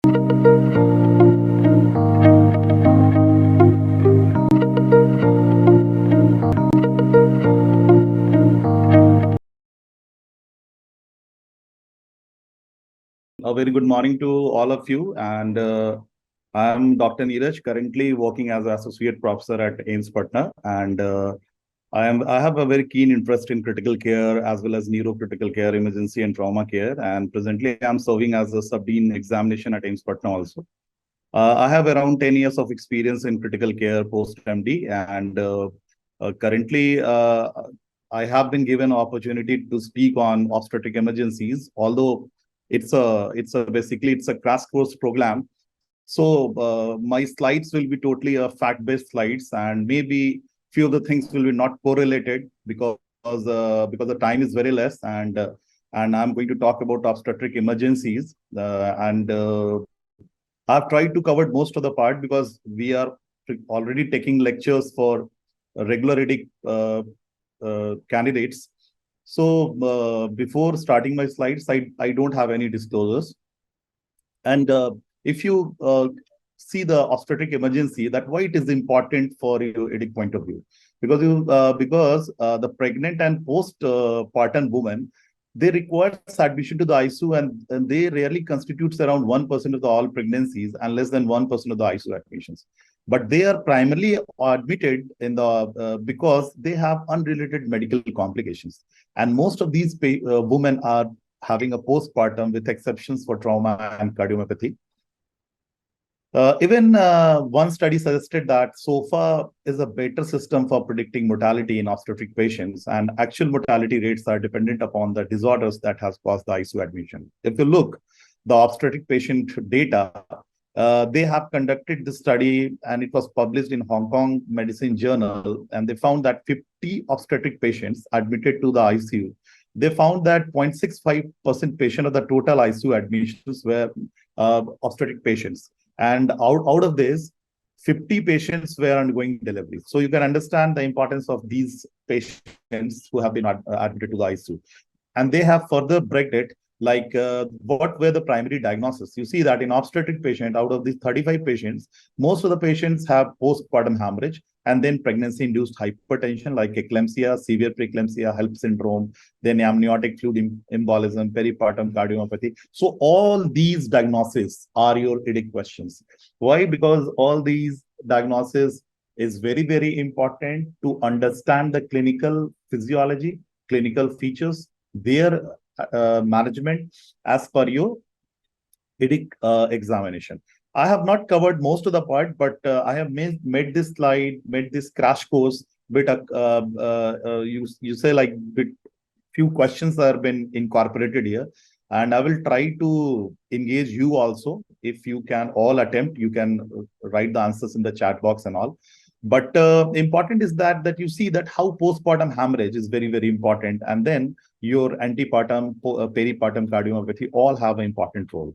A very good morning to all of you, and I'm Dr. Neeraj, currently working as associate professor at AIIMS Patna, and I have a very keen interest in critical care as well as neurocritical care, emergency and trauma care, and presently I'm serving as a sub-dean examination at AIIMS Patna also. I have around 10 years of experience in critical care post-MD, and currently I have been given opportunity to speak on obstetric emergencies, although it's a crash course program. So my slides will be totally fact-based slides, and maybe few of the things will be not correlated because the time is very less, and I'm going to talk about obstetric emergencies, and I've tried to cover most of the part because we are already taking lectures for regular EDIC candidates. So before starting my slides, I don't have any disclosures. And if you see the obstetric emergency, that why it is important for your EDIC point of view, because the pregnant and post-partum women, they require admission to the ICU, and they rarely constitutes around 1% of the all pregnancies and less than 1% of the ICU admissions. But they are primarily admitted in the because they have unrelated medical complications, and most of these women are having a postpartum, with exceptions for trauma and cardiomyopathy. Even one study suggested that SOFA is a better system for predicting mortality in obstetric patients, and actual mortality rates are dependent upon the disorders that has caused the ICU admission. If you look the obstetric patient data, they have conducted this study, and it was published in Hong Kong Medicine Journal, and they found that 50 obstetric patients admitted to the ICU. They found that 0.65% patient of the total ICU admissions were obstetric patients. And out of this, 50 patients were undergoing delivery. So you can understand the importance of these patients who have been admitted to the ICU. And they have further break it, like what were the primary diagnoses. You see that in obstetric patient, out of these 35 patients, most of the patients have postpartum hemorrhage and then pregnancy-induced hypertension like eclampsia, severe preeclampsia, HELP syndrome, then amniotic fluid embolism, peripartum cardiomyopathy. So all these diagnoses are your EDIC questions. Why? Because all these diagnoses is very, very important to understand the clinical physiology, clinical features, their management as per your EDIC examination. I have not covered most of the part, but I have made this slide, made this crash course bit. You say like few questions have been incorporated here, and I will try to engage you also. If you can all attempt, you can write the answers in the chat box and all. But important is that you see that how postpartum hemorrhage is very, very important, and then your antepartum, peripartum cardiomyopathy all have an important role.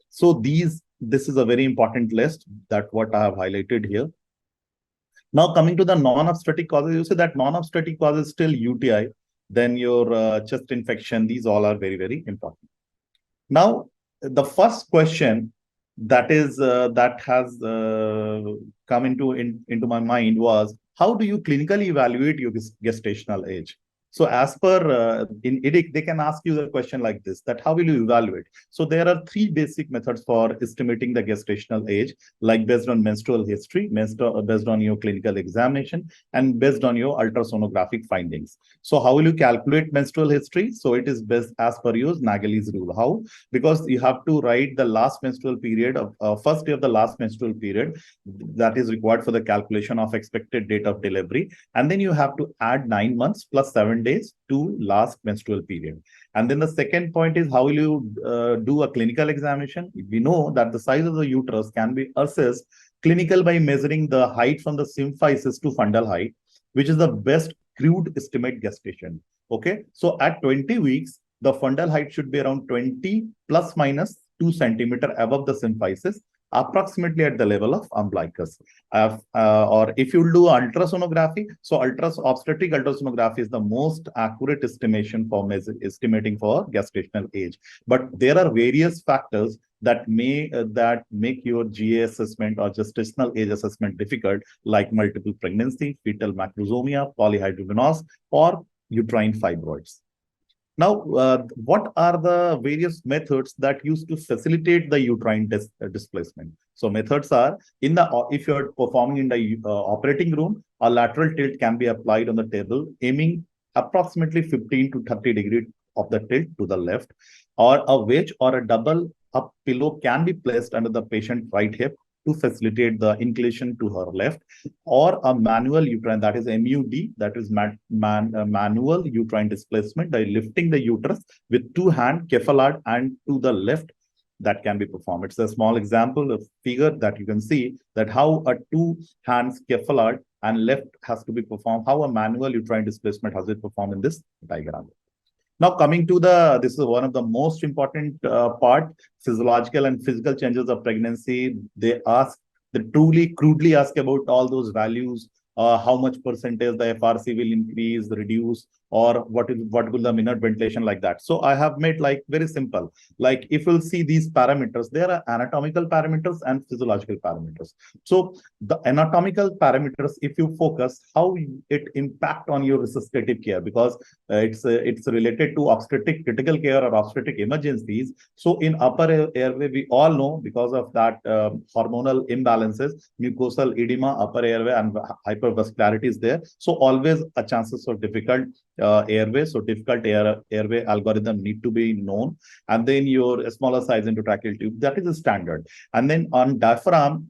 So this is a very important list that what I have highlighted here. Now coming to the non-obstetric causes, you say that non-obstetric causes still UTI, then your chest infection. These all are very, very important. Now the first question that has come into my mind was, how do you clinically evaluate your gestational age? So as per in EDIC, they can ask you the question like this, that how will you evaluate? So there are three basic methods for estimating the gestational age, like based on menstrual history, based on your clinical examination, and based on your ultrasonographic findings. So how will you calculate menstrual history? So it is best as per your Naegeli's rule. How? Because you have to write the last menstrual period of first day of the last menstrual period that is required for the calculation of expected date of delivery, and then you have to add 9 months plus 7 days to last menstrual period. And then the second point is, how will you do a clinical examination? We know that the size of the uterus can be assessed clinical by measuring the height from the symphysis to fundal height, which is the best crude estimate gestation. Okay, so at 20 weeks, the fundal height should be around 20 plus minus 2 centimeter above the symphysis, approximately at the level of umbilicus. Or if you do ultrasonography, so obstetric ultrasonography is the most accurate estimation for estimating for gestational age. But there are various factors that make your GA assessment or gestational age assessment difficult, like multiple pregnancy, fetal macrosomia, polyhydramnios, or uterine fibroids. Now, what are the various methods that used to facilitate the uterine displacement? So methods are, if you're performing in the operating room, a lateral tilt can be applied on the table, aiming approximately 15 to 30 degrees of the tilt to the left, or a wedge or a double up pillow can be placed under the patient's right hip to facilitate the inclination to her left, or a manual uterine, that is MUD, that is manual uterine displacement, by lifting the uterus with two hands, cephalad, and to the left, that can be performed. It's a small example of figure that you can see that how a two hands cephalad and left has to be performed, how a manual uterine displacement has it performed in this diagram. Now, coming to this is one of the most important part, physiological and physical changes of pregnancy. They truly crudely ask about all those values, how much percentage the FRC will increase, reduce, or what will the minute ventilation, like that. So I have made like very simple, like if you'll see these parameters, there are anatomical parameters and physiological parameters. So the anatomical parameters, if you focus how it impact on your resuscitative care, because it's related to obstetric critical care or obstetric emergencies. So in upper airway, we all know because of that hormonal imbalances, mucosal edema, upper airway, and hypervascularity is there. So always a chances of difficult airway. So difficult airway algorithm need to be known. And then your smaller size endotracheal tube, that is a standard. And then on diaphragm,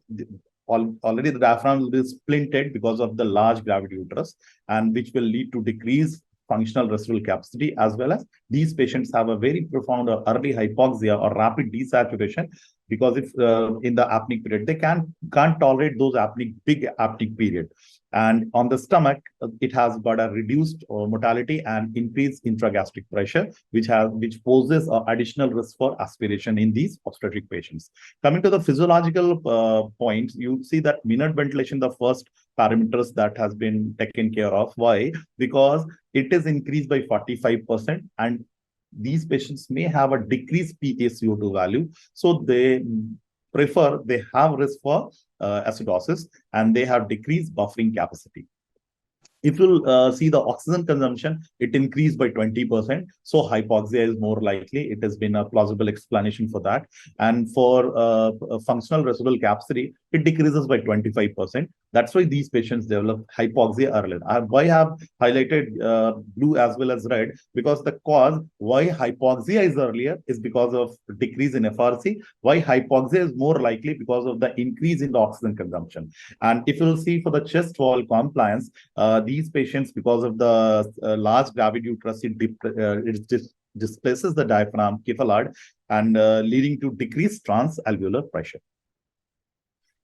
already the diaphragm will be splinted because of the large gravity uterus, and which will lead to decreased functional residual capacity, as well as these patients have a very profound or early hypoxia or rapid desaturation, because if in the apneic period, they can't tolerate those big apneic period. And on the stomach, it has got a reduced mortality and increased intragastric pressure, which poses additional risk for aspiration in these obstetric patients. Coming to the physiological points, you see that minute ventilation, the first parameters that has been taken care of. Why? Because it is increased by 45%, and these patients may have a decreased PaCO2 value. So they have risk for acidosis, and they have decreased buffering capacity. If you see the oxygen consumption, it increased by 20%. So hypoxia is more likely. It has been a plausible explanation for that. And for functional residual capacity, it decreases by 25%. That's why these patients develop hypoxia earlier. Why I have highlighted blue as well as red? Because the cause why hypoxia is earlier is because of decrease in FRC. Why hypoxia is more likely? Because of the increase in the oxygen consumption. And if you'll see for the chest wall compliance, these patients, because of the large gravity uterus, it displaces the diaphragm, cephalad, and leading to decreased transalveolar pressure.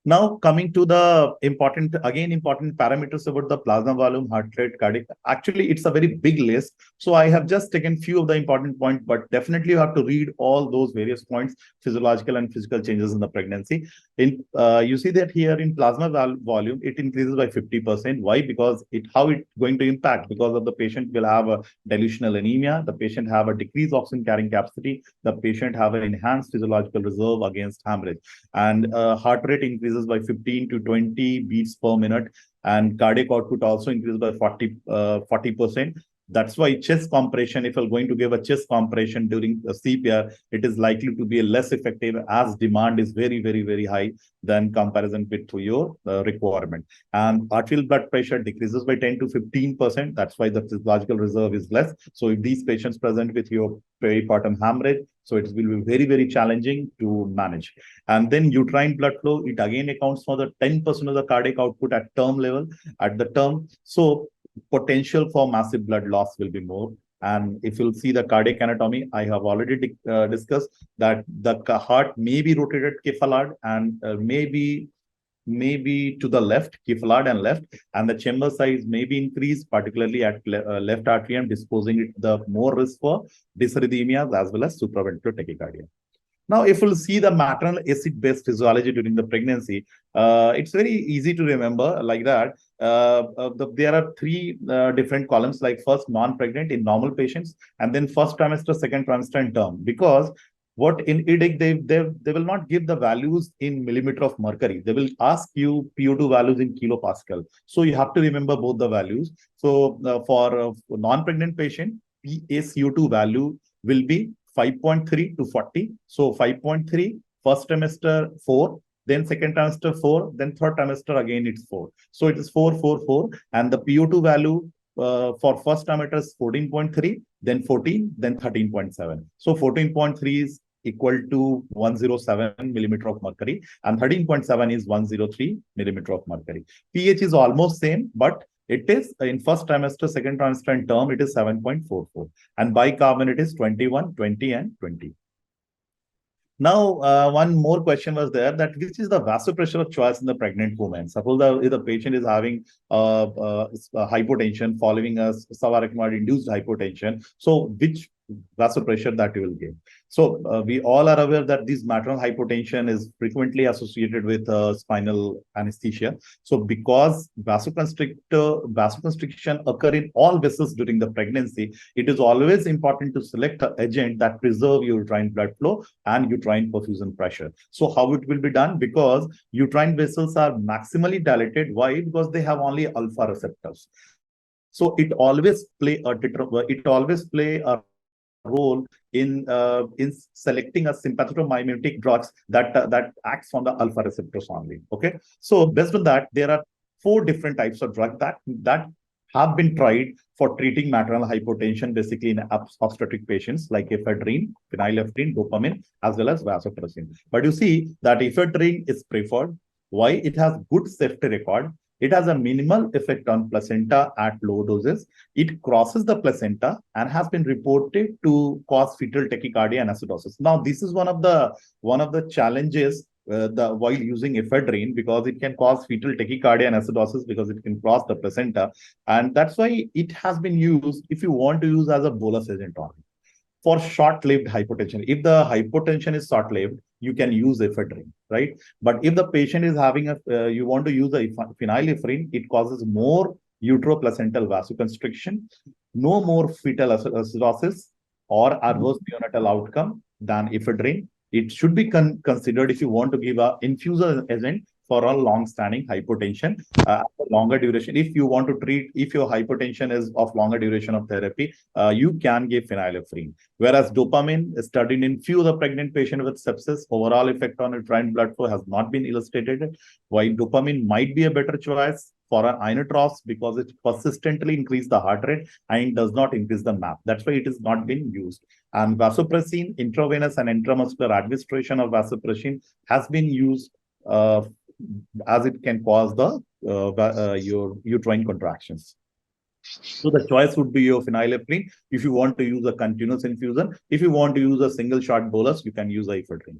Now, coming to the important parameters about the plasma volume, heart rate, cardiac. Actually, it's a very big list. So I have just taken few of the important points, but definitely you have to read all those various points, physiological and physical changes in the pregnancy. You see that here in plasma volume, it increases by 50%. Why? Because how it going to impact? Because of the patient will have a dilutional anemia, the patient have a decreased oxygen carrying capacity, the patient have an enhanced physiological reserve against hemorrhage, and heart rate increases by 15 to 20 beats per minute, and cardiac output also increases by 40%. That's why chest compression, if you're going to give a chest compression during the CPR, it is likely to be less effective, as demand is very, very, very high than comparison with to your requirement. And arterial blood pressure decreases by 10 to 15%. That's why the physiological reserve is less. So if these patients present with your peripartum hemorrhage, so it will be very, very challenging to manage. And then uterine blood flow, it again accounts for the 10% of the cardiac output at term level, at the term. So potential for massive blood loss will be more. And if you'll see the cardiac anatomy, I have already discussed that the heart may be rotated cephalad and maybe to the left, cephalad and left, and the chamber size may be increased, particularly at left atrium, disposing it the more risk for dysrhythmias as well as supraventricular tachycardia. Now, if we'll see the maternal acid-based physiology during the pregnancy, it's very easy to remember like that. There are three different columns, like first non-pregnant in normal patients, and then first trimester, second trimester, and term. Because what in EDIC, they will not give the values in millimeter of mercury. They will ask you PO2 values in kilopascal. So you have to remember both the values. So for a non-pregnant patient, PaCO2 value will be 5.3 to 40. So 5.3, first trimester 4, then second trimester 4, then third trimester again it's 4. So it is 4, 4, 4. And the PO2 value for first trimester is 14.3, then 14, then 13.7. So 14.3 is equal to 107 millimeter of mercury, and 13.7 is 103 millimeter of mercury. pH is almost same, but it is in first trimester, second trimester, and term, it is 7.44. And bicarbonate it is 21, 20, and 20. Now, one more question was there, that which is the vasopressure of choice in the pregnant woman? Suppose if the patient is having hypotension following a subarachnoid-induced hypotension, so which vasopressure that you will give? So we all are aware that this maternal hypotension is frequently associated with spinal anesthesia. So because vasoconstriction occur in all vessels during the pregnancy, it is always important to select an agent that preserve uterine blood flow and uterine perfusion pressure. So how it will be done? Because uterine vessels are maximally dilated. Why? Because they have only alpha receptors. So it always play a role in selecting a sympathomimetic drugs that acts on the alpha receptors only. Okay, so based on that, there are 4 different types of drugs that have been tried for treating maternal hypotension, basically in obstetric patients, like ephedrine, phenylephrine, dopamine, as well as vasopressin. But you see that ephedrine is preferred. Why? It has good safety record. It has a minimal effect on placenta at low doses. It crosses the placenta and has been reported to cause fetal tachycardia and acidosis. Now, this is one of the challenges while using ephedrine, because it can cause fetal tachycardia and acidosis because it can cross the placenta, and that's why it has been used if you want to use as a bolus agent only. For short-lived hypotension, if the hypotension is short-lived, you can use ephedrine, right? But if the patient is having you want to use a phenylephrine, it causes more uteroplacental vasoconstriction, no more fetal acidosis or adverse neonatal outcome than ephedrine. It should be considered if you want to give a infuser agent for a long-standing hypotension, longer duration. If you want to treat, if your hypotension is of longer duration of therapy, you can give phenylephrine. Whereas dopamine is studied in few of the pregnant patients with sepsis. Overall effect on uterine blood flow has not been illustrated. While dopamine might be a better choice for an inotropes because it persistently increases the heart rate and does not increase the MAP. That's why it is not being used. And vasopressin, intravenous and intramuscular administration of vasopressin has been used as it can cause your uterine contractions. So the choice would be your phenylephrine if you want to use a continuous infusion. If you want to use a single shot bolus, you can use ephedrine.